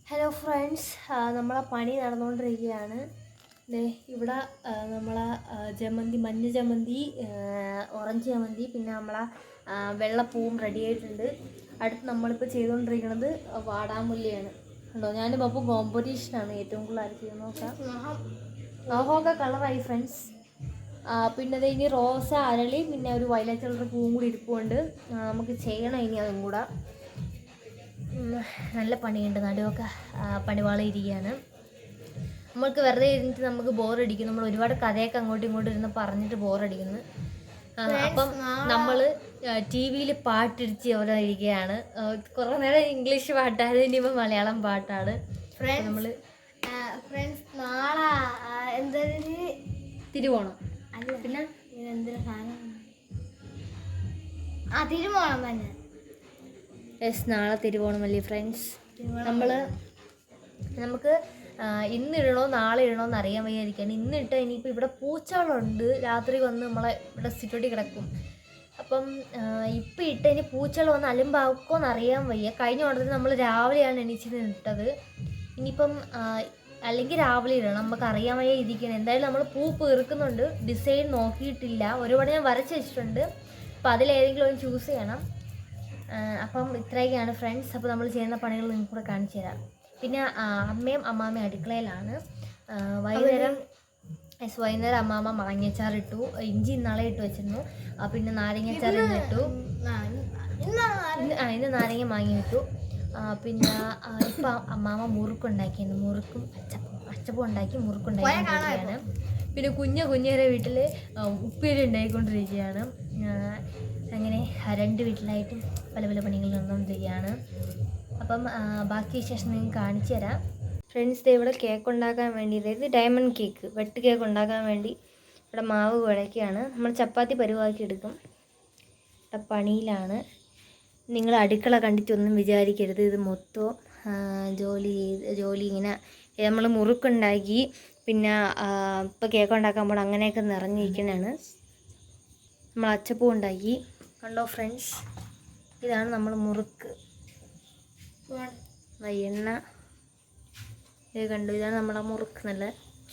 Hello friends, നമ്മളെ പണി നടന്നുകൊണ്ടിരിക്കുകയാണ്. ഇവിടെ നമ്മളെ മഞ്ഞ ജമന്തി, ഓറഞ്ച് ജമന്തി, പിന്നെ നമ്മളെ വെള്ളപ്പൂവും റെഡി ആയിട്ടുണ്ട്. അടുത്ത് നമ്മളിപ്പോൾ ചെയ്തുകൊണ്ടിരിക്കുന്നത് വാടാമുല്ലയാണ്. ഉണ്ടോ, ഞാനും പപ്പു കോമ്പറ്റീഷനാണ് ഏറ്റവും കൂടുതൽ ആര് ചെയ്യുന്ന നോക്കാം. ആഹോക്കെ കളറായി ഫ്രണ്ട്സ്. പിന്നെ അത് ഇനി റോസ, അരളി, പിന്നെ ഒരു വയലറ്റ് കളർ പൂവും കൂടി ഇരിപ്പുണ്ട്. നമുക്ക് ചെയ്യണം ഇനി അതും കൂടെ. നല്ല പണിയുണ്ട്, നടുവൊക്കെ പണിവാളിരിക്കുകയാണ്. നമ്മൾക്ക് വെറുതെ ഇരുന്നിട്ട് നമുക്ക് ബോറടിക്കും. നമ്മൾ ഒരുപാട് കഥയൊക്കെ അങ്ങോട്ടും ഇങ്ങോട്ടും ഇരുന്ന് പറഞ്ഞിട്ട് ബോറടിക്കുന്നു. അപ്പം നമ്മൾ ടി വിയിൽ പാട്ടിടിച്ച് അവിടെ ഇരിക്കുകയാണ്. കുറേ നേരം ഇംഗ്ലീഷ് പാട്ടാണ്, ഇനിയിപ്പോൾ മലയാളം പാട്ടാണ്. നമ്മൾ നാളെ എന്താ തിരുവോണം. പിന്നെ എന്തൊരു സാധനം തിരുവോണം തന്നെ. നാളെ തിരുവോണമല്ലേ ഫ്രണ്ട്സ്. നമുക്ക് ഇന്നിടണോ നാളെ ഇടണോ എന്ന് അറിയാൻ വയ്യാതിരിക്കുകയാണ്. ഇന്നിട്ട് ഇനിയിപ്പോൾ ഇവിടെ പൂച്ചകളുണ്ട്, രാത്രി വന്ന് നമ്മളെ ഇവിടെ സിറ്റോട്ടി കിടക്കും. അപ്പം ഇപ്പം ഇട്ട് ഇനി പൂച്ചകൾ വന്ന് അലുമ്പാക്കോ എന്ന് അറിയാൻ വയ്യ. കഴിഞ്ഞ ഓണത്തിന് നമ്മൾ രാവിലെയാണ് എണീച്ച് ഇട്ടത്. ഇനിയിപ്പം അല്ലെങ്കിൽ രാവിലെ ഇടണം, നമുക്ക് അറിയാൻ വയ്യ ഇരിക്കണം. എന്തായാലും നമ്മൾ പൂ പെറുക്കുന്നുണ്ട്, ഡിസൈൻ നോക്കിയിട്ടില്ല. ഒരുപാട് ഞാൻ വരച്ച് വെച്ചിട്ടുണ്ട്. അപ്പം അതിലേതെങ്കിലും ഒന്ന് ചൂസ് ചെയ്യണം. അപ്പം ഇത്രയൊക്കെയാണ് ഫ്രണ്ട്സ്. അപ്പോൾ നമ്മൾ ചെയ്യുന്ന പണികൾ നിങ്ങൾക്ക് കൂടെ കാണിച്ചു തരാം. പിന്നെ അമ്മയും അമ്മാമ്മയും അടുക്കളയിലാണ്. വൈകുന്നേരം അമ്മാമ്മ മാങ്ങയച്ചാറിട്ടു, ഇഞ്ചി ഇന്നാളെ ഇട്ട് വെച്ചിരുന്നു. പിന്നെ നാരങ്ങച്ചാർ ഇന്നിട്ടു. ഇന്ന് നാരങ്ങ മാങ്ങ ഇട്ടു. പിന്നെ ഇപ്പം അമ്മാമ്മ മുറുക്കുണ്ടാക്കിയിരുന്നു. മുറുക്കും അച്ചപ്പം ഉണ്ടാക്കി മുറുക്കുണ്ടാക്കിക്കൊണ്ടിരിക്കുകയാണ്. പിന്നെ കുഞ്ഞേരെ വീട്ടിൽ ഉപ്പേരി ഉണ്ടാക്കിക്കൊണ്ടിരിക്കുകയാണ്. അങ്ങനെ രണ്ട് വീട്ടിലായിട്ടും പല പല പണികൾ നടന്നുകൊണ്ടിരിക്കുകയാണ്. അപ്പം ബാക്കി വിശേഷം നിങ്ങൾക്ക് കാണിച്ചു തരാം. ഫ്രണ്ട്സ്, ഇവിടെ കേക്ക് ഉണ്ടാക്കാൻ വേണ്ടി, അതായത് ഡയമണ്ട് കേക്ക്, വെട്ട് കേക്ക് ഉണ്ടാക്കാൻ വേണ്ടി ഇവിടെ മാവ് കുഴയ്ക്കുകയാണ്. നമ്മൾ ചപ്പാത്തി പരുവാക്കി എടുക്കും. ഇവിടെ പണിയിലാണ്. നിങ്ങൾ അടുക്കള കണ്ടിട്ടൊന്നും വിചാരിക്കരുത്, ഇത് മൊത്തം ജോലി ഇങ്ങനെ നമ്മൾ മുറുക്കുണ്ടാക്കി, പിന്നെ ഇപ്പോൾ കേക്ക് ഉണ്ടാക്കാൻ പോകണം, അങ്ങനെയൊക്കെ നിറഞ്ഞിരിക്കണതാണ്. നമ്മൾ അച്ചപ്പം ഉണ്ടാക്കി. കണ്ടോ ഫ്രണ്ട്സ്, ഇതാണ് നമ്മൾ മുറുക്ക്. എണ്ണ ഇത് കണ്ടു, ഇതാണ് നമ്മളെ മുറുക്ക്, നല്ല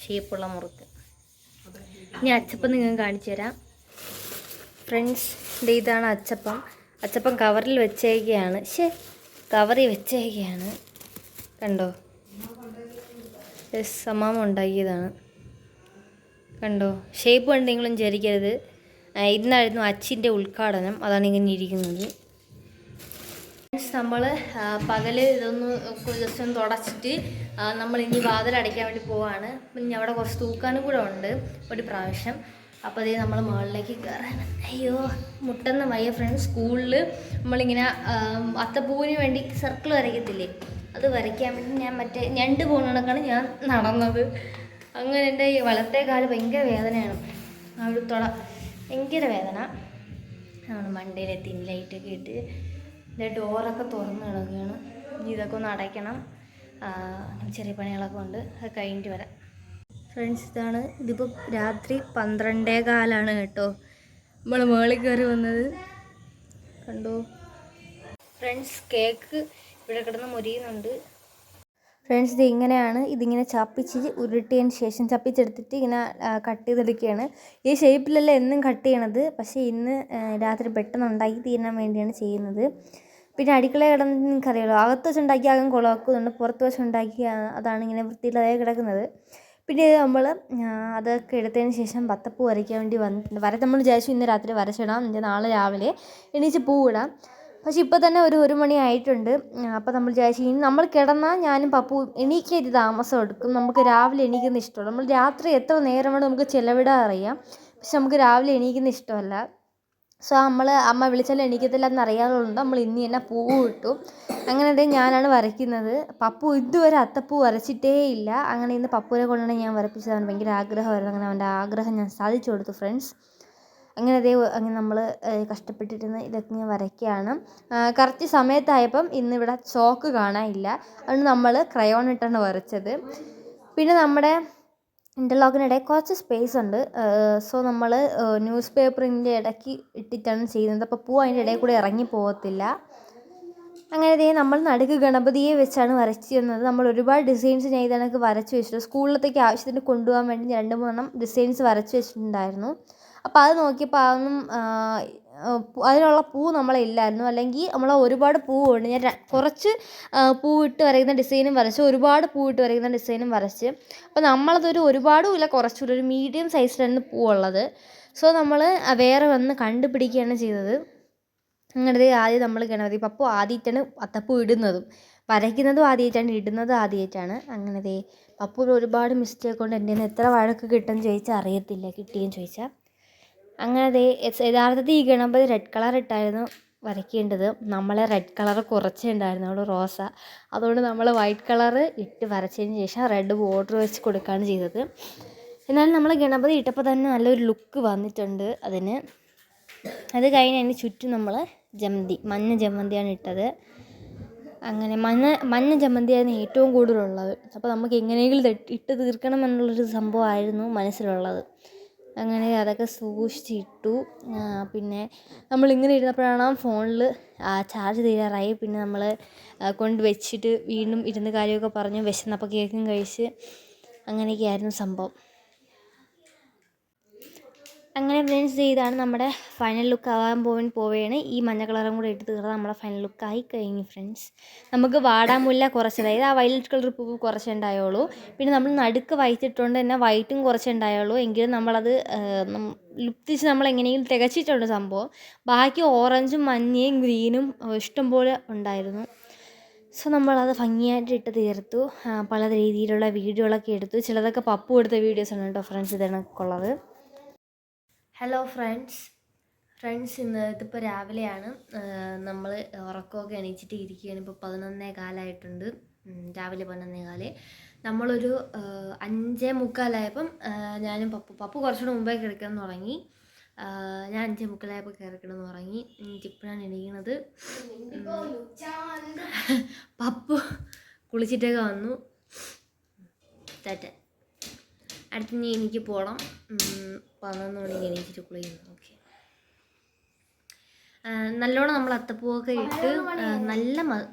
ഷേപ്പുള്ള മുറുക്ക്. ഇനി അച്ചപ്പം നിങ്ങൾക്ക് കാണിച്ചു തരാം ഫ്രണ്ട്സ്. ഇതാണ് അച്ചപ്പം കവറിൽ വെച്ചേക്കുകയാണ്. കവറിൽ വെച്ചേക്കുകയാണ്, കണ്ടോ. അമ്മാമ ഉണ്ടാക്കിയതാണ്, കണ്ടോ. ഷേപ്പ് കണ്ട് നിങ്ങളും വിചാരിക്കരുത്. ഇന്നായിരുന്നു അച്ചിൻ്റെ ഉദ്ഘാടനം, അതാണ് ഇങ്ങനെ ഇരിക്കുന്നത്. നമ്മൾ പകൽ ഇതൊന്ന് ജസ്റ്റ് ഒന്ന് തുടച്ചിട്ട് നമ്മളിനി വാതിലടയ്ക്കാൻ വേണ്ടി പോവാണ്. പിന്നെ അവിടെ കുറച്ച് തൂക്കാനും കൂടെ ഉണ്ട് ഒരു പ്രാവശ്യം. അപ്പോൾ അതേ നമ്മൾ മുകളിലേക്ക് കയറാൻ. അയ്യോ, മുട്ടെന്ന് വയ്യ ഫ്രണ്ട്സ്. സ്കൂളിൽ നമ്മളിങ്ങനെ അത്തപ്പൂവിന് വേണ്ടി സർക്കിൾ വരയ്ക്കത്തില്ലേ, അത് വരയ്ക്കാൻ വേണ്ടി ഞാൻ ഞണ്ട് പോകുന്ന കണക്കാണ് ഞാൻ നടന്നത്. അങ്ങനെ എൻ്റെ ഈ വലത്തെ കാല് ഭയങ്കര വേദനയാണ്, അവിടുത്തോള ഭയങ്കര വേദന. നമ്മൾ മണ്ടയിൽ തിൻ ലൈറ്റൊക്കെ ഇട്ട് ഇതിൻ്റെ ഡോറൊക്കെ തുറന്ന് കിടക്കുകയാണ്. ഇനി ഇതൊക്കെ ഒന്ന് അടയ്ക്കണം. ചെറിയ പണികളൊക്കെ ഉണ്ട്, അത് കഴിഞ്ഞിട്ട് വരാം ഫ്രണ്ട്സ്. ഇതിപ്പോൾ രാത്രി 12:15 കേട്ടോ. നമ്മൾ മുകളിൽ കയറി വന്നത് കണ്ടോ ഫ്രണ്ട്സ്. കേക്ക് ഇവിടെ കിടന്ന് മുരിയുന്നുണ്ട് ഫ്രണ്ട്സ്. ഇതിങ്ങനെ ഉരുട്ടിയതിന് ശേഷം ചപ്പിച്ചെടുത്തിട്ട് ഇങ്ങനെ കട്ട് ചെയ്തെടുക്കുകയാണ്. ഈ ഷേപ്പിലല്ല എന്നും കട്ട് ചെയ്യണത്, പക്ഷേ ഇന്ന് രാത്രി പെട്ടെന്ന് ഉണ്ടാക്കി തീരാൻ വേണ്ടിയാണ് ചെയ്യുന്നത്. പിന്നെ അടുക്കള കിടന്ന് നിങ്ങൾക്കറിയാമല്ലോ, അകത്ത് വെച്ച് ഉണ്ടാക്കി ആകും കുളമാക്കുന്നുണ്ട്, പുറത്ത് വെച്ച് ഉണ്ടാക്കി അതാണ് ഇങ്ങനെ വൃത്തിയില്ലാതെ കിടക്കുന്നത്. പിന്നെ നമ്മൾ അതൊക്കെ എടുത്തതിന് ശേഷം ബത്തപ്പൂ വരയ്ക്കാൻ വേണ്ടി വന്നിട്ടുണ്ട്. നമ്മൾ വിചാരിച്ചു ഇന്ന് രാത്രി വരച്ചിടാം, എന്നിട്ട് നാളെ രാവിലെ എണീച്ച് പൂവിടാം. പക്ഷെ ഇപ്പോൾ തന്നെ ഒരു മണി ആയിട്ടുണ്ട്. അപ്പോൾ നമ്മൾ വിചാരിച്ചു ഇനി നമ്മൾ കിടന്നാൽ ഞാനും പപ്പു എണീക്കാൻ താമസം എടുക്കും. നമുക്ക് രാവിലെ എണീക്കുന്ന ഇഷ്ടമല്ല. നമ്മൾ രാത്രി എത്ര നേരം വേണം നമുക്ക് ചിലവിടാൻ അറിയാം, പക്ഷെ നമുക്ക് രാവിലെ എണീക്കുന്ന ഇഷ്ടമല്ല. സോ അമ്മ വിളിച്ചാലും എണീക്കത്തില്ല എന്നറിയാവുന്നതുകൊണ്ട് നമ്മൾ ഇന്ന് തന്നെ പൂവ് ഇട്ടു. അങ്ങനെ ഞാനാണ് വരയ്ക്കുന്നത്. പപ്പു ഇതുവരെ അത്തപ്പൂ വരച്ചിട്ടേ ഇല്ല. അങ്ങനെ ഇന്ന് പപ്പുവിനെ കൊണ്ടാണ് ഞാൻ വരപ്പിച്ചത്. അവൻ ഭയങ്കര ആഗ്രഹമായിരുന്നു. അങ്ങനെ അവൻ്റെ ആഗ്രഹം ഞാൻ സാധിച്ചു കൊടുത്തു ഫ്രണ്ട്സ്. അങ്ങനെ നമ്മൾ കഷ്ടപ്പെട്ടിരുന്ന് ഇതൊക്കെ ഇങ്ങനെ വരയ്ക്കുകയാണ്. കറക്റ്റ് സമയത്തായപ്പം ഇന്നിവിടെ ചോക്ക് കാണാനില്ല, അതുകൊണ്ട് നമ്മൾ ക്രയോൺ ഇട്ടാണ് വരച്ചത്. പിന്നെ നമ്മുടെ ഇൻ്റർലോക്കിനിടയിൽ കുറച്ച് സ്പേസ് ഉണ്ട്. സോ നമ്മൾ ന്യൂസ് പേപ്പറിൻ്റെ ഇടയ്ക്ക് ഇട്ടിട്ടാണ് ചെയ്യുന്നത്. അപ്പോൾ പൂ അതിൻ്റെ ഇടയിൽ കൂടെ ഇറങ്ങി പോകത്തില്ല. അങ്ങനെ ദേ നമ്മൾ നടുക്ക് ഗണപതിയെ വെച്ചാണ് വരച്ച് തന്നത്. നമ്മൾ ഒരുപാട് ഡിസൈൻസ് ഞാൻ ഇതണക്ക് വരച്ച് വെച്ചിട്ട് സ്കൂളിലത്തേക്ക് ആവശ്യത്തിന് കൊണ്ടുപോകാൻ വേണ്ടി 2-3 ഡിസൈൻസ് വരച്ച് വെച്ചിട്ടുണ്ടായിരുന്നു. അപ്പോൾ അത് നോക്കിയപ്പോൾ അതൊന്നും അതിനുള്ള പൂ നമ്മളില്ലായിരുന്നു. അല്ലെങ്കിൽ നമ്മൾ ഒരുപാട് പൂവുണ്ട്. ഞാൻ കുറച്ച് പൂവിട്ട് വരയ്ക്കുന്ന ഡിസൈനും വരച്ച്, ഒരുപാട് പൂവിട്ട് വരയ്ക്കുന്ന ഡിസൈനും വരച്ച്. അപ്പോൾ നമ്മളതൊരു ഒരുപാടും ഇല്ല, കുറച്ചുകൂടി ഒരു മീഡിയം സൈസിലായിരുന്നു പൂവുള്ളത്. സോ നമ്മൾ വേറെ വന്ന് കണ്ടുപിടിക്കുകയാണ് ചെയ്തത്. അങ്ങനെ ആദ്യം നമ്മൾ ഗണപതി പപ്പു ആദ്യമായിട്ടാണ് അത്തപ്പൂ ഇടുന്നതും വരയ്ക്കുന്നതും ആദ്യമായിട്ടാണ്, ഇടുന്നതും ആദ്യമായിട്ടാണ്. അങ്ങനെ പപ്പു ഒരുപാട് മിസ്റ്റേക്ക് കൊണ്ട് എൻ്റെ നിന്ന് എത്ര വഴക്ക് കിട്ടുമെന്ന് ചോദിച്ചാൽ അറിയത്തില്ല, കിട്ടിയെന്ന് ചോദിച്ചാൽ. അങ്ങനെ യഥാർത്ഥത്തിൽ ഈ ഗണപതി റെഡ് കളർ ഇട്ടായിരുന്നു വരയ്ക്കേണ്ടത്. നമ്മൾ റെഡ് കളർ കുറച്ചേ ഉണ്ടായിരുന്നുള്ളൂ, റോസ. അതുകൊണ്ട് നമ്മൾ വൈറ്റ് കളർ ഇട്ട് വരച്ചതിന് ശേഷം റെഡ് ബോർഡർ വെച്ച് കൊടുക്കുകയാണ് ചെയ്തത്. എന്നാലും നമ്മൾ ഗണപതി ഇട്ടപ്പോൾ തന്നെ നല്ലൊരു ലുക്ക് വന്നിട്ടുണ്ട് അതിന്. അത് കഴിഞ്ഞ് അതിന് ചുറ്റും നമ്മൾ മഞ്ഞ ജമന്തിയാണ് ഇട്ടത്. അങ്ങനെ മഞ്ഞ ജമന്തിയായിരുന്നു ഏറ്റവും കൂടുതലുള്ളത്. അപ്പോൾ നമുക്ക് എങ്ങനെയെങ്കിലും ഇട്ട് തീർക്കണം എന്നുള്ളൊരു സംഭവമായിരുന്നു മനസ്സിലുള്ളത്. അങ്ങനെ അതൊക്കെ സൂക്ഷിച്ചിട്ടു. പിന്നെ നമ്മളിങ്ങനെ ഇരുന്നപ്പോഴാണ് ഫോണിൽ ചാർജ് തീരാറായി. പിന്നെ നമ്മൾ കൊണ്ട് വെച്ചിട്ട് വീണ്ടും ഇരുന്ന് കാര്യമൊക്കെ പറഞ്ഞു, വിശന്നപ്പോൾ കേക്കും കഴിച്ച് അങ്ങനെയൊക്കെയായിരുന്നു സംഭവം. അങ്ങനെ ഫ്രണ്ട്സ്, ഇതാണ് നമ്മുടെ ഫൈനൽ ലുക്ക് ആകാൻ പോവുകയാണ്. ഈ മഞ്ഞ കളറും കൂടെ ഇട്ട് തീർന്നാൽ നമ്മുടെ ഫൈനൽ ലുക്കായി കഴിഞ്ഞു ഫ്രണ്ട്സ്. നമുക്ക് വാടാമുല്ല കുറച്ച്, അതായത് ആ വയലറ്റ് കളർ പൂവ് കുറച്ച് ഉണ്ടായുള്ളൂ. പിന്നെ നമ്മൾ നടുക്ക് വൈറ്റ് ഇട്ടുകൊണ്ട് തന്നെ വൈറ്റും കുറച്ച് ഉണ്ടായുള്ളൂ. എങ്കിലും നമ്മളത് ലുപ്തിച്ച് നമ്മൾ എങ്ങനെയെങ്കിലും തികച്ചിട്ടുണ്ട് സംഭവം. ബാക്കി ഓറഞ്ചും മഞ്ഞയും ഗ്രീനും ഇഷ്ടംപോലെ ഉണ്ടായിരുന്നു. സോ നമ്മളത് ഭംഗിയായിട്ട് ഇട്ട് തീർത്തു. പല രീതിയിലുള്ള വീഡിയോകളൊക്കെ എടുത്തു. ചിലതൊക്കെ പപ്പു എടുത്ത വീഡിയോസാണ് കേട്ടോ ഫ്രണ്ട്സ് ഇതിനൊക്കെയുള്ളത്. ഹലോ ഫ്രണ്ട്സ് ഇതിപ്പോൾ രാവിലെയാണ്. നമ്മൾ ഉറക്കമൊക്കെ എണീച്ചിട്ട് ഇരിക്കുകയാണ്. ഇപ്പോൾ 11:15 രാവിലെ 11:15. നമ്മളൊരു 5:45 ഞാനും പപ്പു കുറച്ചുകൂടെ മുമ്പേ കിടക്കാൻ തുടങ്ങി. ഞാൻ 5:45 കിടക്കണമെന്ന് തുടങ്ങി. ഇപ്പോഴാണ് എണീക്കുന്നത്. പപ്പു കുളിച്ചിട്ടൊക്കെ വന്നു. അടുത്ത് എനിക്ക് പോകണം. 11 മണിക്ക് എണീച്ചിട്ട് കുളിക്കുന്നു. ഓക്കെ, നല്ലോണം നമ്മൾ അത്തപ്പൂവൊക്കെ ഇട്ട് നല്ല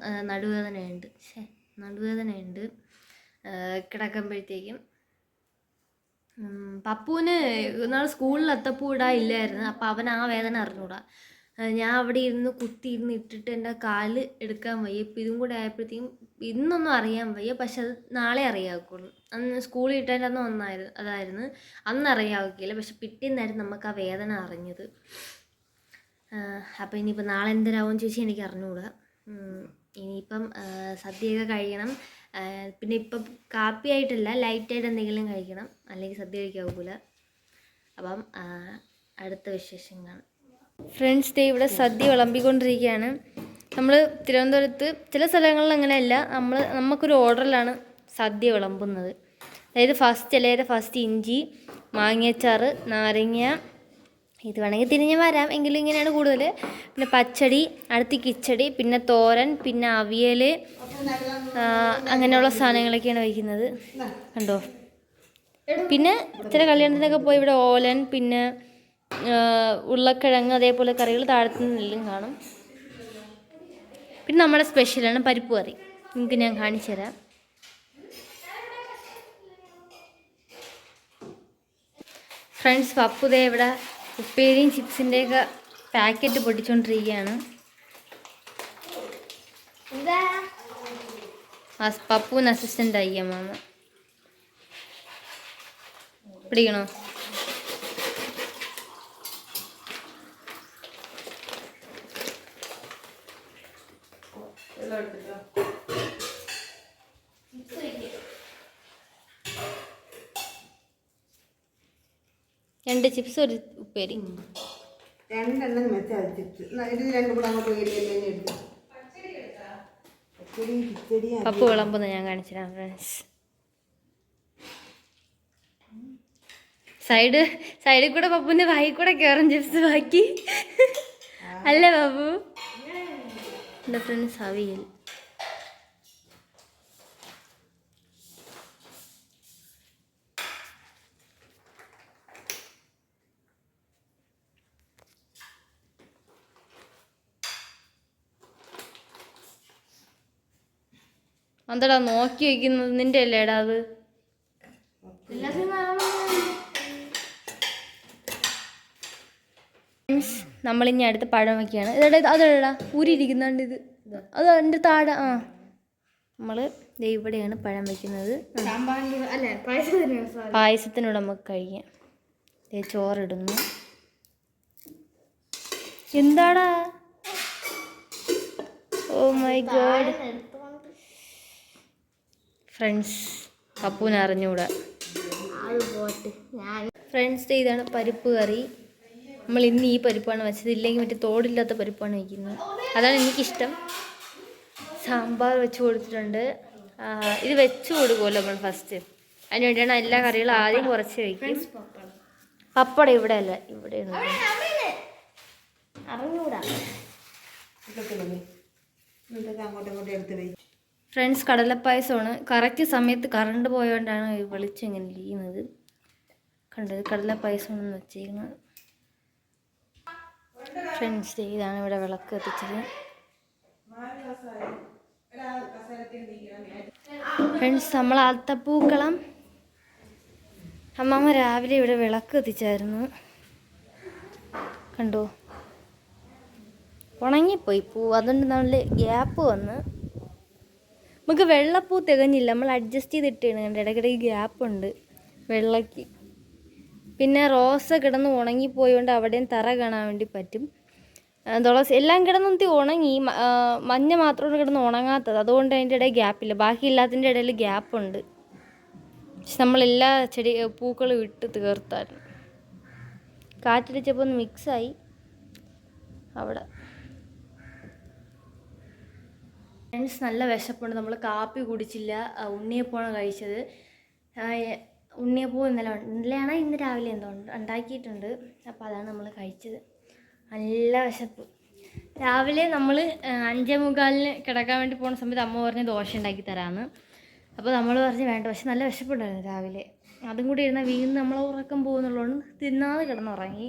നടുവേദനയുണ്ട് കിടക്കുമ്പോഴത്തേക്കും. പപ്പുവിന് നാളെ സ്കൂളിൽ അത്തപ്പൂ ഇല്ലായിരുന്നു. അപ്പം അവൻ ആ വേദന അറിഞ്ഞൂടാ. ഞാൻ അവിടെ ഇരുന്ന് കുത്തിയിരുന്ന് ഇട്ടിട്ട് എൻ്റെ കാല് എടുക്കാൻ വയ്യ. ഇപ്പം ഇതും കൂടെ ആയപ്പോഴത്തേക്കും ഇന്നൊന്നും അറിയാൻ വയ്യ. പക്ഷെ അത് നാളെ അറിയാവുള്ളൂ. അന്ന് സ്കൂളിൽ ഇട്ടതിൻ്റെ അന്ന് അതായിരുന്നു, അന്ന് അറിയാവുകയില്ല. പക്ഷെ പിറ്റേന്നായിരുന്നു നമുക്ക് ആ വേദന അറിഞ്ഞത്. അപ്പോൾ ഇനിയിപ്പോൾ നാളെ എന്തരാകുമെന്ന് ചോദിച്ചാൽ എനിക്ക് അറിഞ്ഞുകൂടാ. ഇനിയിപ്പം സദ്യയൊക്കെ കഴിക്കണം. പിന്നെ ഇപ്പം കാപ്പിയായിട്ടല്ല, ലൈറ്റായിട്ട് എന്തെങ്കിലും കഴിക്കണം, അല്ലെങ്കിൽ സദ്യ കഴിക്കാവൂല. അപ്പം അടുത്ത വിശേഷം കാണാം. ഫ്രണ്ട്സ്, ഇവിടെ സദ്യ വിളമ്പിക്കൊണ്ടിരിക്കുകയാണ്. നമ്മൾ തിരുവനന്തപുരത്ത് ചില സ്ഥലങ്ങളിൽ അങ്ങനെയല്ല, നമുക്കൊരു ഓർഡറിലാണ് സദ്യ വിളമ്പുന്നത്. അതായത് ഫസ്റ്റ് ഇഞ്ചി, മാങ്ങയച്ചാറ്, നാരങ്ങ, ഇത് വേണമെങ്കിൽ തിരിഞ്ഞ് വരാം, എങ്കിലും ഇങ്ങനെയാണ് കൂടുതൽ. പിന്നെ പച്ചടി, അടുത്ത് കിച്ചടി, പിന്നെ തോരൻ, പിന്നെ അവിയൽ, അങ്ങനെയുള്ള സാധനങ്ങളൊക്കെയാണ് വയ്ക്കുന്നത്. കണ്ടോ? പിന്നെ ചില കല്യാണത്തിനൊക്കെ പോയി ഇവിടെ ഓലൻ, പിന്നെ ഉരുളക്കിഴങ്ങ്, അതേപോലെ കറികൾ താഴത്തുനിന്നെല്ലാം കാണും. പിന്നെ നമ്മുടെ സ്പെഷ്യലാണ് പരിപ്പ് കറി. നിങ്ങൾക്ക് ഞാൻ കാണിച്ചു തരാം. ഫ്രണ്ട്സ്, പപ്പുദേ ഇവിടെ ഉപ്പേരിയും ചിപ്സിൻ്റെയൊക്കെ പാക്കറ്റ് പൊട്ടിച്ചുകൊണ്ടിരിക്കുകയാണ്. പപ്പുവിന് അസിസ്റ്റൻ്റ് ആയി അമ്മ. പിടിക്കണോ? രണ്ട് ചിപ്സ്, ഒരു ഉപ്പേരി. പപ്പു വിളമ്പുന്ന ഞാൻ കാണിച്ചു തരാം ഫ്രണ്ട്സ്. സൈഡിൽ കൂടെ പപ്പുവിൻ്റെ വായിൽ കൂടെ കയറും ചിപ്സ് ബാക്കി. അല്ലേ പപ്പു? എൻ്റെ ഫ്രണ്ട്സ് അവിയൽ. എന്താടാ നോക്കി വയ്ക്കുന്നത്? നിന്റെ അല്ലേടാ അത്? നമ്മളിനി അടുത്ത് പഴം വയ്ക്കുകയാണ്. അതെടാ ഊരിയിരിക്കുന്നുണ്ട് ഇത്. അത് എൻ്റെ താഴെ. നമ്മൾ ഇവിടെയാണ് പഴം വയ്ക്കുന്നത്. പായസത്തിനോട് നമുക്ക് കഴിക്കാം. ചോറിടുന്നു. എന്താടാ? ഓ മൈ ഗോഡ് ഫ്രണ്ട്സ്, പപ്പൂന് അറിഞ്ഞൂടാ. ഫ്രണ്ട്സ്, ഇതാണ് പരിപ്പ് കറി. നമ്മൾ ഇന്ന് ഈ പരിപ്പാണ് വെച്ചത്. ഇല്ലെങ്കിൽ മറ്റേ തോടില്ലാത്ത പരിപ്പാണ് വയ്ക്കുന്നത്. അതാണ് എനിക്കിഷ്ടം. സാമ്പാർ വെച്ച് കൊടുത്തിട്ടുണ്ട്. ഇത് വെച്ച് കൊടുക്കുമല്ലോ നമ്മൾ ഫസ്റ്റ്. അതിന് വേണ്ടിയാണ് എല്ലാ കറികളും ആദ്യം കുറച്ച് വയ്ക്കും. പപ്പടം ഇവിടെ അല്ല, ഇവിടെയാണ്. അറിഞ്ഞൂടാ ഫ്രണ്ട്സ്. കടലപ്പായസമാണ്. കറക്റ്റ് സമയത്ത് കറണ്ട് പോയതുകൊണ്ടാണ് വെളിച്ചം ഇങ്ങനെ ഇരിക്കുന്നത്. കണ്ടത് കടലപ്പായസമാണെന്ന് വെച്ചിരിക്കുന്നത്. ഫ്രണ്ട്സ്, ഇതാണ് ഇവിടെ വിളക്ക് കത്തിച്ചത്. ഫ്രണ്ട്സ്, നമ്മൾ ആൽത്തപ്പൂക്കളം അമ്മമ്മ രാവിലെ ഇവിടെ വിളക്ക് കത്തിച്ചായിരുന്നു. കണ്ടോ, ഉണങ്ങിപ്പോയി പൂ. അതുകൊണ്ട് നല്ല ഗ്യാപ്പ് വന്ന്. നമുക്ക് വെള്ളപ്പൂ തികഞ്ഞില്ല. നമ്മൾ അഡ്ജസ്റ്റ് ചെയ്തിട്ടാണ്. കണ്ട് ഇടയ്ക്കിടയ്ക്ക് ഗ്യാപ്പുണ്ട് വെള്ളയ്ക്ക്. പിന്നെ റോസ കിടന്ന് ഉണങ്ങിപ്പോയതുകൊണ്ട് അവിടെയും തറ കാണാൻ വേണ്ടി പറ്റും. തുളസി എല്ലാം കിടന്നൊത്തി ഉണങ്ങി. മഞ്ഞ മാത്രമാണ് കിടന്ന് ഉണങ്ങാത്തത്. അതുകൊണ്ട് അതിൻ്റെ ഇടയിൽ ഗ്യാപ്പില്ല. ബാക്കി എല്ലാത്തിൻ്റെ ഇടയിൽ ഗ്യാപ്പുണ്ട്. പക്ഷെ നമ്മളെല്ലാ പൂക്കളും ഇട്ട് തീർത്തായിരുന്നു. കാറ്റടിച്ചപ്പോൾ ഒന്ന് മിക്സായി അവിടെ. ഫ്രണ്ട്സ്, നല്ല വിശപ്പുണ്ട്. നമ്മൾ കാപ്പി കുടിച്ചില്ല. ഉണ്ണിയപ്പമാണ് കഴിച്ചത്. ഉണ്ണിയപ്പം ഇന്നലെയാണ് ഇന്ന് രാവിലെ എന്തോ ഉണ്ടാക്കിയിട്ടുണ്ട്. അപ്പോൾ അതാണ് നമ്മൾ കഴിച്ചത്. നല്ല വിശപ്പ്. രാവിലെ നമ്മൾ 5:45 കിടക്കാൻ വേണ്ടി പോകുന്ന സമയത്ത് അമ്മ പറഞ്ഞ് ദോശ ഉണ്ടാക്കി തരാമെന്ന്. അപ്പോൾ നമ്മൾ പറഞ്ഞ് വേണ്ട. പക്ഷെ നല്ല വിശപ്പുണ്ടായിരുന്നു രാവിലെ. അതും കൂടി ഇരുന്നാൽ വീണ്ടും നമ്മൾ ഉറക്കം പോകുന്നുള്ളതുകൊണ്ട് തിന്നാതെ കിടന്നുറങ്ങി.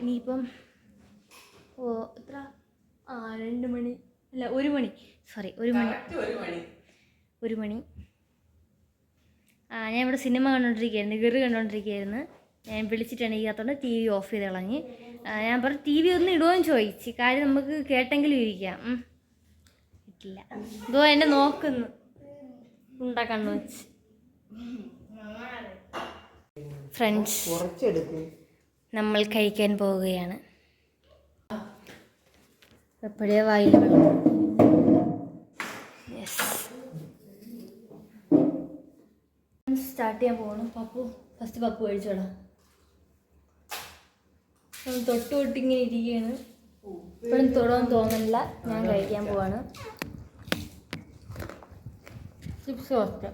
ഇനിയിപ്പം എത്ര 2 മണി അല്ല 1 മണി, സോറി 1 മണി. ഞാൻ ഇവിടെ സിനിമ കണ്ടുകൊണ്ടിരിക്കുകയായിരുന്നു. ഗിറ് കണ്ടുകൊണ്ടിരിക്കുകയായിരുന്നു. ഞാൻ വിളിച്ചിട്ടാണ് ചെയ്യാത്തതുകൊണ്ട് TV ഓഫ് ചെയ്ത് കളഞ്ഞ്. ഞാൻ പറഞ്ഞു TV ഒന്ന് ഇടുമെന്ന് ചോദിച്ചു. കാര്യം നമുക്ക് കേട്ടെങ്കിലും ഇരിക്കാം. ഇട്ടില്ല. ഇതോ എന്നെ നോക്കുന്നു ഉണ്ടാക്കണ്ണു വെച്ച്. ഫ്രണ്ട്സ്, നമ്മൾ കഴിക്കാൻ പോവുകയാണ്. എപ്പോഴേ വായിൽ വെള്ളം. യെസ്, സ്റ്റാർട്ട് ചെയ്യാൻ പോകണം. ഫസ്റ്റ് പപ്പു കഴിച്ചോടാ. തൊട്ടിങ്ങനെ ഇരിക്കുകയാണ്. ഇപ്പോഴും തൊടാൻ തോന്നില്ല. ഞാൻ കഴിക്കാൻ പോവാണ്. ചിപ്സ് കുറച്ച്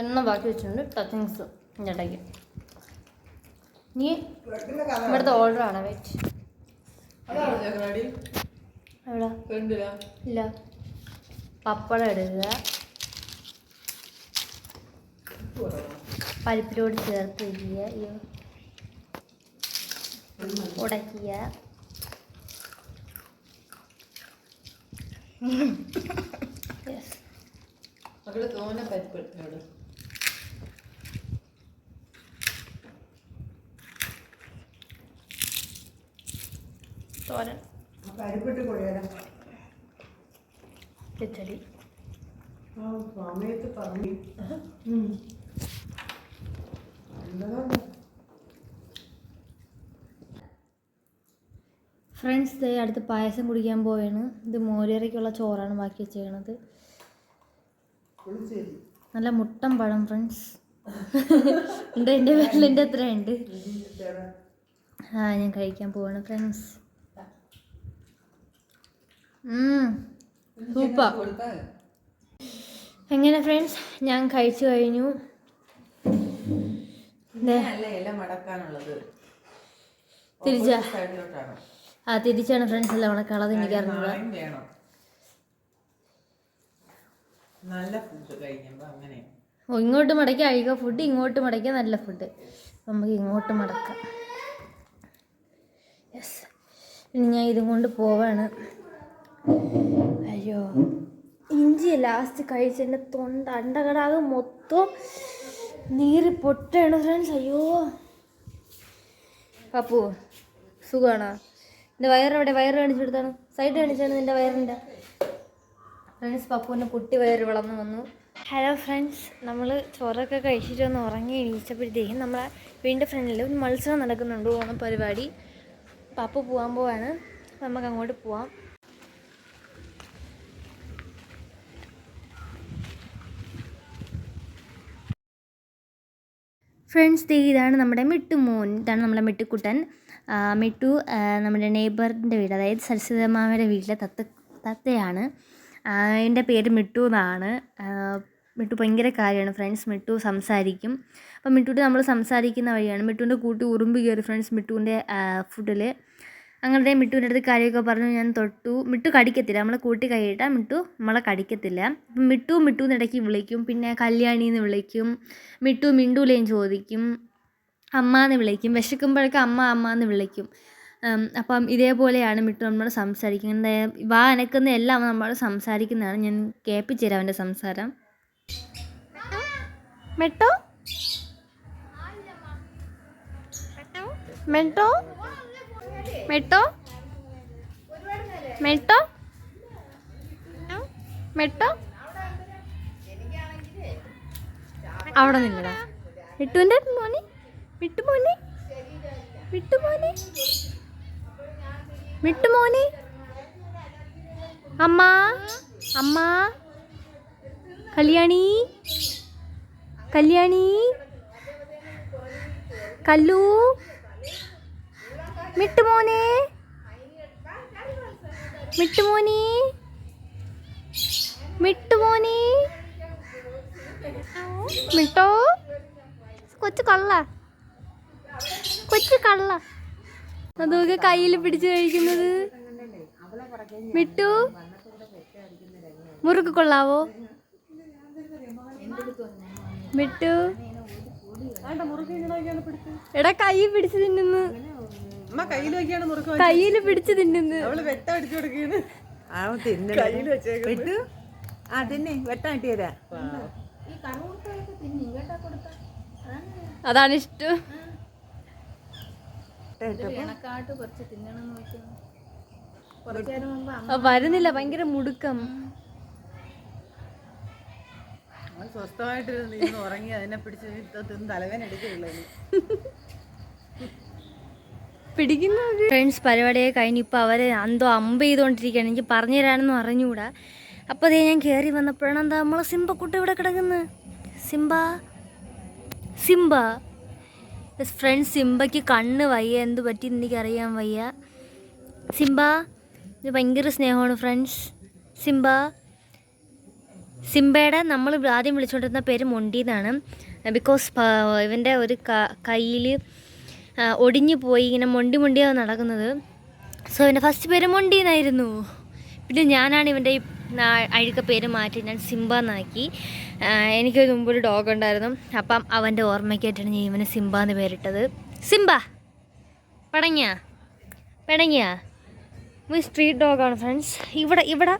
എണ്ണ ബാക്കി വെച്ചിട്ടുണ്ട്. ടച്ചിങ്സ് എൻ്റെ ഇടയ്ക്ക്. ഇനി ഇവിടുത്തെ ഓർഡറാണ്. വെയിറ്റ്, എവിടെ ഇല്ല. പപ്പടം എടുക്കുക, പരിപ്പിലോട് ചേർത്ത് വയ്ക്കുക, ഉടയ്ക്കുക. തോരൻ കിച്ചടി. ഫ്രണ്ട്സ്, അടുത്ത് പായസം കുടിക്കാൻ പോവുകയാണ്. ഇത് മോരേറയ്ക്കുള്ള ചോറാണ് ബാക്കി വെച്ചേക്കണത്. നല്ല മുട്ടൻ പഴം ഫ്രണ്ട്സ്. ഉണ്ട്, എൻ്റെ വീട്ടിലിൻ്റെ അത്ര ഉണ്ട്. ഞാൻ കഴിക്കാൻ പോവാണ് ഫ്രണ്ട്സ്. സൂപ്പർ. എങ്ങനെ ഫ്രണ്ട്സ്, ഞാൻ കഴിച്ചു കഴിഞ്ഞു. തിരിച്ചാണ് ഫ്രണ്ട്സ് എല്ലാം മടക്കാനുള്ളത്. എനിക്കറിഞ്ഞൂടാ. ഇങ്ങോട്ട് മടക്കി അഴിക ഫുഡ്, ഇങ്ങോട്ട് മടക്കിയ നല്ല ഫുഡ്. നമുക്ക് ഇങ്ങോട്ട് മടക്കാം. യെസ്, ഇനി ഞാൻ ഇതും കൊണ്ട് പോവാണ്. അയ്യോ, ഇഞ്ചി ലാസ്റ്റ് കഴിച്ചതിൻ്റെ അണ്ടകടാകെ മൊത്തം നീര് പൊട്ടാണ് ഫ്രണ്ട്സ്. അയ്യോ പപ്പു, സുഖമാണോ? എൻ്റെ വയറെവിടെ? വയറ് കാണിച്ചെടുത്താണ്, സൈഡ് കാണിച്ചാണ് നിൻ്റെ വയറിൻ്റെ. ഫ്രണ്ട്സ്, പപ്പുവിൻ്റെ കുട്ടി വയറ് വളർന്നു വന്നു. ഹലോ ഫ്രണ്ട്സ്, നമ്മൾ ചോറൊക്കെ കഴിച്ചിട്ടൊന്ന് ഉറങ്ങി എണീച്ചപ്പോഴത്തേക്കും നമ്മളെ വീടിൻ്റെ ഫ്രണ്ടിൽ ഒരു മത്സരം നടക്കുന്നുണ്ട്, ഓണപ്പരിപാടി. പപ്പു പോകാൻ പോവാണ്, അപ്പം നമുക്ക് അങ്ങോട്ട് പോവാം. ഫ്രണ്ട്സ്, ഇതാണ് നമ്മുടെ മിട്ടുമോൻ, ഇതാണ് നമ്മുടെ മിട്ടുക്കുട്ടൻ. മിട്ടു നമ്മുടെ നെയ്ബറിൻ്റെ വീട്, അതായത് സരസ്വതമാമയുടെ വീട്ടിലെ തത്തയാണ്. എൻ്റെ പേര് മിട്ടു എന്നാണ്. മിട്ടു ഭയങ്കര കാര്യമാണ് ഫ്രണ്ട്സ്. മിട്ടു സംസാരിക്കും. അപ്പം മിട്ടുവിൻ്റെ നമ്മൾ സംസാരിക്കുന്ന വഴിയാണ് മിട്ടുവിൻ്റെ കൂട്ടി ഉറുമ്പ് കയറി ഫ്രണ്ട്സ് മിട്ടുവിൻ്റെ ഫുഡിൽ. അങ്ങനെ മിട്ടുവിൻ്റെ അടുത്ത് കാര്യമൊക്കെ പറഞ്ഞു ഞാൻ തൊട്ടു. മിട്ടു കടിക്കത്തില്ല, നമ്മളെ കൂട്ടി കൈയിട്ടാൽ മിട്ടു നമ്മളെ കടിക്കത്തില്ല. അപ്പം മിട്ടുവിന് ഇടയ്ക്ക് വിളിക്കും, പിന്നെ കല്യാണിന്ന് വിളിക്കും. മിട്ടു മിണ്ടൂലേയും ചോദിക്കും, അമ്മാന്ന് വിളിക്കും. വിശക്കുമ്പോഴൊക്കെ അമ്മ എന്ന് വിളിക്കും. അപ്പം ഇതേപോലെയാണ് മിട്ടു നമ്മൾ സംസാരിക്കുന്നത്. വാ അനക്കുന്ന എല്ലാം നമ്മൾ സംസാരിക്കുന്നതാണ്. ഞാൻ കേൾപ്പിച്ചു തരാം അവൻ്റെ സംസാരം. മെട്ടോ മെട്ടോ മെട്ടോ മെട്ടോ മെട്ടോ അവിടെ നിന്നടാ. മിട്ടുവിൻ്റെ മോനെ, മിട്ടുമോനെ, മിട്ടുമോനെ, മിട്ടുമോനെ. അമ്മ, അമ്മ, കല്യാണി, കല്യാണി, കല്ലു, മിട്ടുമോനെ, മിട്ടുമോനെ, മിട്ടുമോനെ, മിട്ടോ, കൊച്ചു കള്ള, കൊച്ചു കള്ള. അതൊക്കെ കയ്യിൽ പിടിച്ച് കഴിക്കുന്നത്. മിട്ടു, മുറുക്ക് കൊള്ളാവോ? മിട്ടു, എടാ കൈ പിടിച്ച് തിന്നുന്നു, കയ്യില് പിടിച്ച് തിന്നുന്നു. അതാണ് ഇഷ്ടം. വരുന്നില്ല, ഭയങ്കര മുടുക്കം. സ്വസ്ഥമായിട്ട് ഉറങ്ങി അതിനെ പിടിച്ച് തലവേന എടുക്കുകയുള്ളൂ. പിടിക്കുന്നു. ഫ്രണ്ട്സ്, പരിപാടിയൊക്കെ കഴിഞ്ഞ് ഇപ്പോൾ അവർ എന്തോ അമ്പ് ചെയ്തുകൊണ്ടിരിക്കുകയാണ്. എനിക്ക് പറഞ്ഞു തരാനൊന്നും അറിഞ്ഞുകൂടാ. അപ്പോൾ അതേ ഞാൻ കയറി വന്നപ്പോഴാണ് എന്താ നമ്മളെ സിംബക്കുട്ടി ഇവിടെ കിടക്കുന്നത്. സിംബ ഫ്രണ്ട്സ്, സിംബയ്ക്ക് കണ്ണ് വയ്യ, എന്ത് പറ്റി എനിക്കറിയാൻ വയ്യ. സിംബ, ഇത് ഭയങ്കര സ്നേഹമാണ് ഫ്രണ്ട്സ്. സിംബയുടെ നമ്മൾ ആദ്യം വിളിച്ചുകൊണ്ടിരുന്ന പേര് മൊണ്ടി എന്നാണ്. ബിക്കോസ് ഇവൻ്റെ ഒരു കയ്യിൽ ഒടിഞ്ഞു പോയി, ഇങ്ങനെ മൊണ്ടിയാണ് നടക്കുന്നത്. സോ ഇവൻ്റെ ഫസ്റ്റ് പേര് മൊണ്ടി എന്നായിരുന്നു. പിന്നെ ഞാനാണ് ഇവൻ്റെ ഈ അഴുക്ക പേര് മാറ്റി ഞാൻ സിംബ എന്നാക്കി. എനിക്കൊരു മുമ്പൊരു ഡോഗ് ഉണ്ടായിരുന്നു, അപ്പം അവൻ്റെ ഓർമ്മയ്ക്കായിട്ടാണ് ഞാൻ ഇവന് സിംബ എന്ന് പേരിട്ടത്. സിംബ പിണങ്ങിയ സ്ട്രീറ്റ് ഡോഗാണ് ഫ്രണ്ട്സ്. ഇവിടെ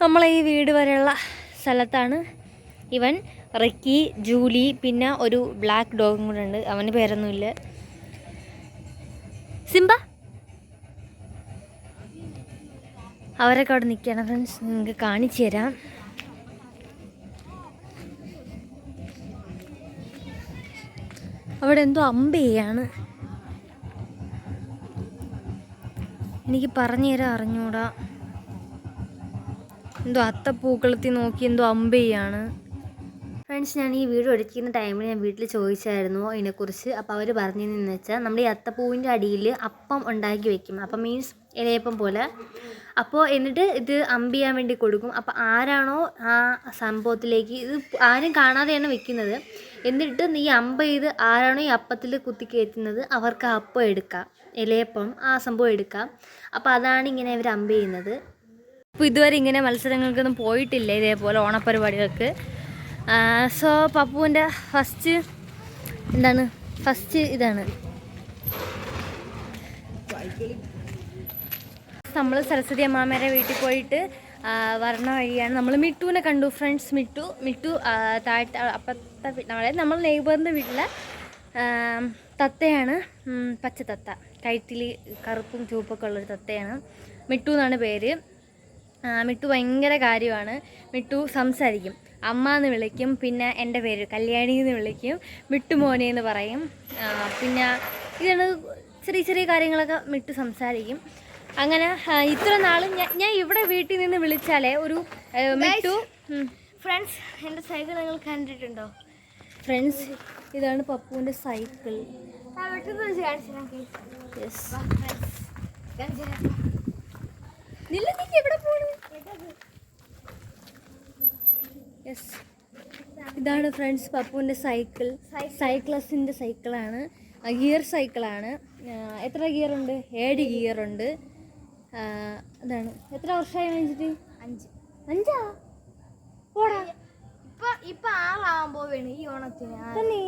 നമ്മളെ ഈ വീട് വരെയുള്ള സ്ഥലത്താണ് ഇവൻ. റിക്കി, ജൂലി, പിന്നെ ഒരു ബ്ലാക്ക് ഡോഗും കൂടെ ഉണ്ട്, അവന് പേരൊന്നുമില്ല. സിംബ അവരൊക്കെ അവിടെ നിൽക്കുകയാണ് ഫ്രണ്ട്സ്, നിങ്ങൾക്ക് കാണിച്ചു തരാം. അവിടെ എന്തോ അമ്പ് ചെയ്യാണ്, എനിക്ക് പറഞ്ഞു തരാൻ അറിഞ്ഞൂടാ. എന്തോ അത്തപ്പൂക്കളത്തിൽ നോക്കി എന്തോ അമ്പ് ചെയ്യാണ്. ഫ്രണ്ട്സ്, ഞാൻ ഈ വീഡിയോ എടുക്കുന്ന ടൈമിൽ ഞാൻ വീട്ടിൽ ചോദിച്ചായിരുന്നു ഇതിനെക്കുറിച്ച്. അപ്പോൾ അവർ പറഞ്ഞതെന്ന് വെച്ചാൽ നമ്മുടെ ഈ അത്തപ്പൂവിൻ്റെ അടിയിൽ അപ്പം ഉണ്ടാക്കി വെക്കും. അപ്പം മീൻസ് ഇലയപ്പം പോലെ. അപ്പോൾ എന്നിട്ട് ഇത് അമ്പ് ചെയ്യാൻ വേണ്ടി കൊടുക്കും. അപ്പോൾ ആരാണോ ആ സംഭവത്തിലേക്ക്, ഇത് ആരും കാണാതെയാണ് വെക്കുന്നത്, എന്നിട്ട് ഈ അമ്പ് ചെയ്ത് ആരാണോ ഈ അപ്പത്തിൽ കുത്തി കയറ്റുന്നത് അവർക്ക് ആ അപ്പം എടുക്കാം, ഇലയപ്പം ആ സംഭവം എടുക്കാം. അപ്പോൾ അതാണ് ഇങ്ങനെ ഇവർ അമ്പ് ചെയ്യുന്നത്. അപ്പോൾ ഇതുവരെ ഇങ്ങനെ മത്സരങ്ങൾക്കൊന്നും പോയിട്ടില്ല, ഇതേപോലെ ഓണപ്പരിപാടികൾക്ക്. സോ പപ്പുവിൻ്റെ ഫസ്റ്റ് ഇതാണ്. നമ്മൾ സരസ്വതി അമ്മാമ്മേരെ വീട്ടിൽ പോയിട്ട് വരണ വഴിയാണ് നമ്മൾ മിട്ടുവിനെ കണ്ടു ഫ്രണ്ട്സ്. മിട്ടു താഴത്തെ അപ്പുറത്തെ അതായത് നമ്മൾ നെയ്ബറിൻ്റെ വീട്ടിലെ തത്തയാണ്. പച്ച തത്ത, കഴുത്തിൽ കറുപ്പും ചുവപ്പൊക്കെ ഉള്ളൊരു തത്തയാണ്. മിട്ടു എന്നാണ് പേര്. മിട്ടു ഭയങ്കര കാര്യമാണ്. മിട്ടു സംസാരിക്കും, അമ്മ എന്ന് വിളിക്കും, പിന്നെ എൻ്റെ പേര് കല്യാണി എന്ന് വിളിക്കും, മിട്ടു മോനെ എന്ന് പറയും. പിന്നെ ഇതാണ് ചെറിയ ചെറിയ കാര്യങ്ങളൊക്കെ മിട്ടു സംസാരിക്കും. അങ്ങനെ ഇത്ര നാളും ഞാൻ ഇവിടെ വീട്ടിൽ നിന്ന് വിളിച്ചാലേ ഒരു മിട്ടു. ഫ്രണ്ട്സ്, എൻ്റെ സൈക്കിൾ നിങ്ങൾ കണ്ടിട്ടുണ്ടോ? ഫ്രണ്ട്സ്, ഇതാണ് പപ്പുവിൻ്റെ സൈക്കിൾ. എവിടെ പോണു? യെസ്, ഇതാണ് ഫ്രണ്ട്സ് പപ്പുവിൻ്റെ സൈക്കിൾ. സൈക്ലസിൻ്റെ സൈക്കിളാണ്, ഗിയർ സൈക്കിളാണ്. എത്ര ഗിയറുണ്ട്? 7 ഗിയറുണ്ട്. അതാണ്. എത്ര വർഷമായി വാങ്ങിച്ചിട്ട്? 5 പോടാ. ഇപ്പൊ 6 ആവാൻ പോവുകയാണ് ഈ ഓണത്തിന്. തന്നെ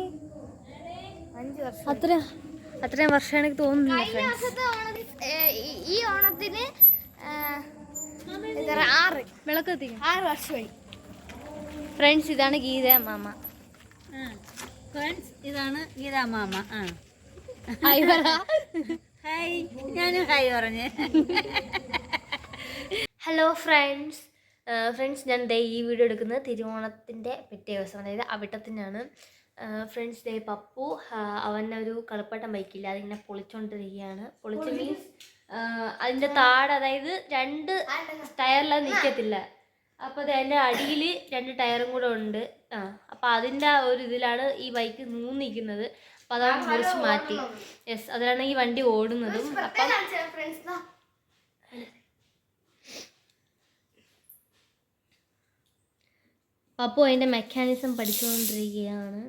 5 വർഷം. അത്രയും വർഷം എനിക്ക് തോന്നുന്നില്ല. കഴിഞ്ഞ വർഷത്തെ ഈ ഓണത്തിന് 6 വിളക്ക് എത്തിക്കും. 6 വർഷമായി. ഫ്രണ്ട്സ്, ഇതാണ് ഗീത മാമ. ഫ്രണ്ട്സ്, ഇതാണ് ഗീതാ മാമ. ഹായ് പറ. ഹായ്, ഞാനും ഹായ് പറഞ്ഞേ. Hello friends. ഞാൻ ദേ ഈ വീഡിയോ എടുക്കുന്നത് തിരുവോണത്തിൻ്റെ പിറ്റേ ദിവസം, അതായത് അവിട്ടത്തിനാണ്. ഫ്രണ്ട്സ്, ദേ പപ്പു അവനൊരു കളിപ്പാട്ടം ബൈക്കില്ല, അതിങ്ങനെ പൊളിച്ചോണ്ടിരിക്കുകയാണ്. പൊളിച്ച് മീൻസ് അതിൻ്റെ താഴെ, അതായത് 2 ടയറിലാണ് നിൽക്കത്തില്ല. അപ്പോൾ അത് അതിൻ്റെ അടിയിൽ 2 ടയറും കൂടെ ഉണ്ട്. അപ്പോൾ അതിൻ്റെ ഒരു ഇതിലാണ് ഈ ബൈക്ക് നിൽക്കുന്നത്. അപ്പോൾ അതാണ് മുറിച്ച് മാറ്റി. യെസ്, അതിലാണ് ഈ വണ്ടി ഓടുന്നതും. അപ്പം പപ്പു അതിൻ്റെ മെക്കാനിസം പഠിച്ചുകൊണ്ടിരിക്കുകയാണ്.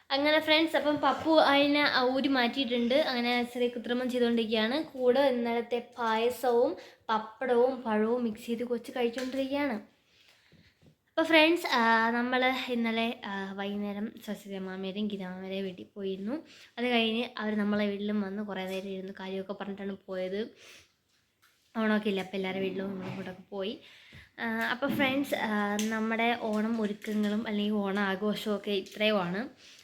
അങ്ങനെ ഫ്രണ്ട്സ്, അപ്പം പപ്പു അതിനെ ഊരി മാറ്റിയിട്ടുണ്ട്. അങ്ങനെ ചെറിയ കൃത്രിമം ചെയ്തുകൊണ്ടിരിക്കുകയാണ്. കൂടെ ഇന്നലത്തെ പായസവും പപ്പടവും പഴവും മിക്സ് ചെയ്ത് കൊച്ച് കഴിച്ചുകൊണ്ടിരിക്കുകയാണ്. അപ്പോൾ ഫ്രണ്ട്സ്, നമ്മൾ ഇന്നലെ വൈകുന്നേരം സരസ്വതി അമ്മാമ്മേരെയും ഗീതാമ്മേരെയും വീട്ടിൽ പോയിരുന്നു. അത് കഴിഞ്ഞ് അവർ നമ്മളെ വീട്ടിലും വന്ന് കുറേ നേരം ഇരുന്ന് കാര്യമൊക്കെ പറഞ്ഞിട്ടാണ് പോയത്. ഓണമൊക്കെ ഇല്ല, അപ്പോൾ എല്ലാവരുടെ വീട്ടിലും ഇങ്ങോട്ടൊക്കെ പോയി. അപ്പോൾ ഫ്രണ്ട്സ്, നമ്മുടെ ഓണം ഒരുക്കങ്ങളും അല്ലെങ്കിൽ ഓണം ആഘോഷമൊക്കെ ഇത്രയുമാണ്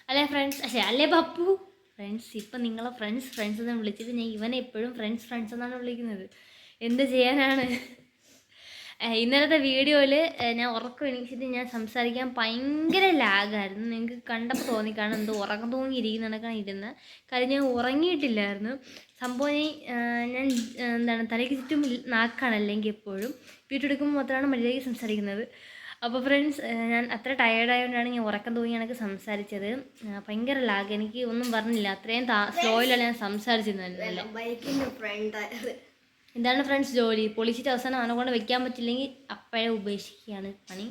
അല്ലേ ഫ്രണ്ട്സ്? അല്ലേ പപ്പു? ഫ്രണ്ട്സ്, ഇപ്പം നിങ്ങളെ ഫ്രണ്ട്സ് എന്ന് വിളിച്ചിട്ട് ഞാൻ ഇവനെ എപ്പോഴും ഫ്രണ്ട്സ് എന്നാണ് വിളിക്കുന്നത്. എന്ത് ചെയ്യാനാണ്? ഇന്നലത്തെ വീഡിയോയിൽ ഞാൻ ഉറക്കം എണീച്ചിട്ട് ഞാൻ സംസാരിക്കാൻ ഭയങ്കര ലാഗായിരുന്നു. നിങ്ങൾക്ക് കണ്ടപ്പോൾ തോന്നിക്കാണ് എന്തോ ഉറക്കം തൂങ്ങിയിരിക്കുന്നതൊക്കെയാണ് ഇരുന്നത്. കാര്യം ഞാൻ ഉറങ്ങിയിട്ടില്ലായിരുന്നു. സംഭവം ഞാൻ എന്താണ് തലയ്ക്ക് ചുറ്റും നാക്കാണ് അല്ലെങ്കിൽ എപ്പോഴും വീട്ടിൽ എടുക്കുമ്പോൾ മാത്രമാണ് മര്യാദയ്ക്ക് സംസാരിക്കുന്നത്. അപ്പോൾ ഫ്രണ്ട്സ്, ഞാൻ അത്ര ടയേർഡായതുകൊണ്ടാണ് ഞാൻ ഉറക്കം തൂങ്ങി എനിക്ക് സംസാരിച്ചത്. ഭയങ്കര ലാഗ്, എനിക്ക് ഒന്നും പറഞ്ഞില്ല. അത്രയും സ്ലോയിലാണ് ഞാൻ സംസാരിച്ചിരുന്നത്. എന്താണ് ഫ്രണ്ട്സ് ജോലി? പൊളിച്ചിട്ട് അവസാനം അവനെ കൊണ്ട് വെക്കാൻ പറ്റില്ലെങ്കിൽ അപ്പോഴേ ഉപേക്ഷിക്കുകയാണ് പണി.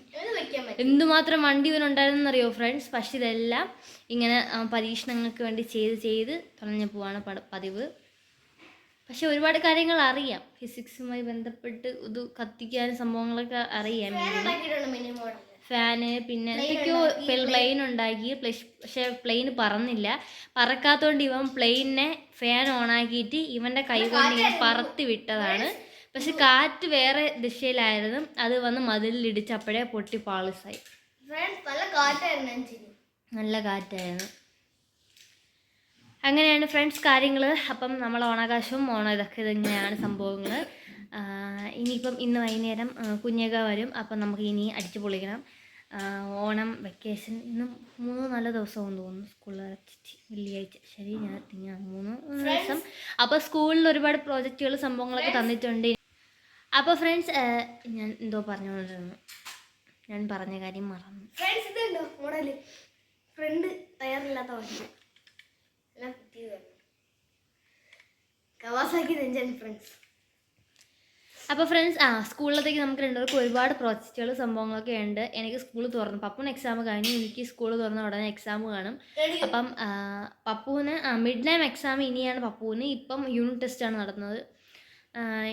എന്തുമാത്രം വണ്ടി ഇവനുണ്ടായിരുന്നെന്നറിയോ ഫ്രണ്ട്സ്? പക്ഷെ ഇതെല്ലാം ഇങ്ങനെ പരീക്ഷണങ്ങൾക്ക് വേണ്ടി ചെയ്ത് തുറഞ്ഞു പോവാണ് പതിവ്. പക്ഷെ ഒരുപാട് കാര്യങ്ങൾ അറിയാം, ഫിസിക്സുമായി ബന്ധപ്പെട്ട് ഇത് കത്തിക്കാനും സംഭവങ്ങളൊക്കെ അറിയാം. ഫാന്, പിന്നെ എന്തൊക്കെയോ പ്ലെയിൻ ഉണ്ടാക്കി. പക്ഷെ പ്ലെയിൻ പറന്നില്ല. പറക്കാത്തതുകൊണ്ട് ഇവൻ പ്ലെയിനിനെ ഫാൻ ഓണാക്കിയിട്ട് ഇവൻ്റെ കൈ കൊണ്ട് ഇങ്ങനെ പറത്തി വിട്ടതാണ്. പക്ഷെ കാറ്റ് വേറെ ദിശയിലായിരുന്നു. അത് വന്ന് മതിലിടിച്ച് അപ്പോഴേ പൊട്ടി പാളിസായി. നല്ല കാറ്റായിരുന്നു. അങ്ങനെയാണ് ഫ്രണ്ട്സ് കാര്യങ്ങൾ. അപ്പം നമ്മൾ ഓണാകാശവും ഓണം ഇതൊക്കെ ഇങ്ങനെയാണ് സംഭവങ്ങൾ. ഇനിയിപ്പം ഇന്ന് വൈകുന്നേരം കുഞ്ഞേക വരും. അപ്പം നമുക്ക് ഇനി അടിച്ചു പൊളിക്കണം. ഓണം വെക്കേഷൻ ഇന്നും 3-4 ദിവസവും തോന്നുന്നു സ്കൂളിൽ അടച്ചിട്ട്. വെള്ളിയാഴ്ച, ശരി, ഞായർ, തിങ്കൾ 3 ദിവസം. അപ്പോൾ സ്കൂളിൽ ഒരുപാട് പ്രോജക്റ്റുകൾ സംഭവങ്ങളൊക്കെ തന്നിട്ടുണ്ട്. അപ്പോൾ ഫ്രണ്ട്സ്, ഞാൻ എന്തോ പറഞ്ഞുകൊണ്ടിരുന്നു, ഞാൻ പറഞ്ഞ കാര്യം മറന്നു. അപ്പോൾ ഫ്രണ്ട്സ്, സ്കൂളിലത്തേക്ക് നമുക്ക് രണ്ടുപേർക്കും ഒരുപാട് പ്രോജക്റ്റുകൾ സംഭവങ്ങളൊക്കെ ഉണ്ട്. എനിക്ക് സ്കൂൾ തുറന്നു, പപ്പുവിന് എക്സാം കഴിഞ്ഞു, എനിക്ക് സ്കൂൾ തുറന്ന ഉടനെ എക്സാം കാണും. അപ്പം പപ്പുവിന് മിഡ് ടൈം എക്സാം ഇനിയാണ്. പപ്പുവിന് ഇപ്പം യൂണിറ്റ് ടെസ്റ്റാണ് നടന്നത്.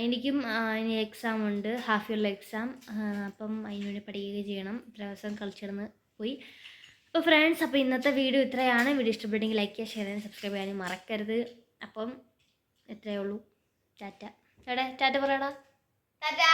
എനിക്കും ഇനി എക്സാം ഉണ്ട്, ഹാഫ് ഇയറിലെ എക്സാം. അപ്പം അതിനുവേണ്ടി പഠിക്കുകയും ചെയ്യണം. ഇത്ര ദിവസം കളിച്ചിടന്ന് പോയി. അപ്പോൾ ഫ്രണ്ട്സ്, അപ്പോൾ ഇന്നത്തെ വീഡിയോ ഇത്രയാണ്. വീഡിയോ ഇഷ്ടപ്പെട്ടെങ്കിൽ ലൈക്ക് ചെയ്യുക, ഷെയർ ചെയ്യാൻ, സബ്സ്ക്രൈബ് ചെയ്യാനും മറക്കരുത്. അപ്പം ഇത്രയേ ഉള്ളൂ. ടാറ്റ. എവിടെ ടാറ്റ പറയടാ. ടാറ്റാ.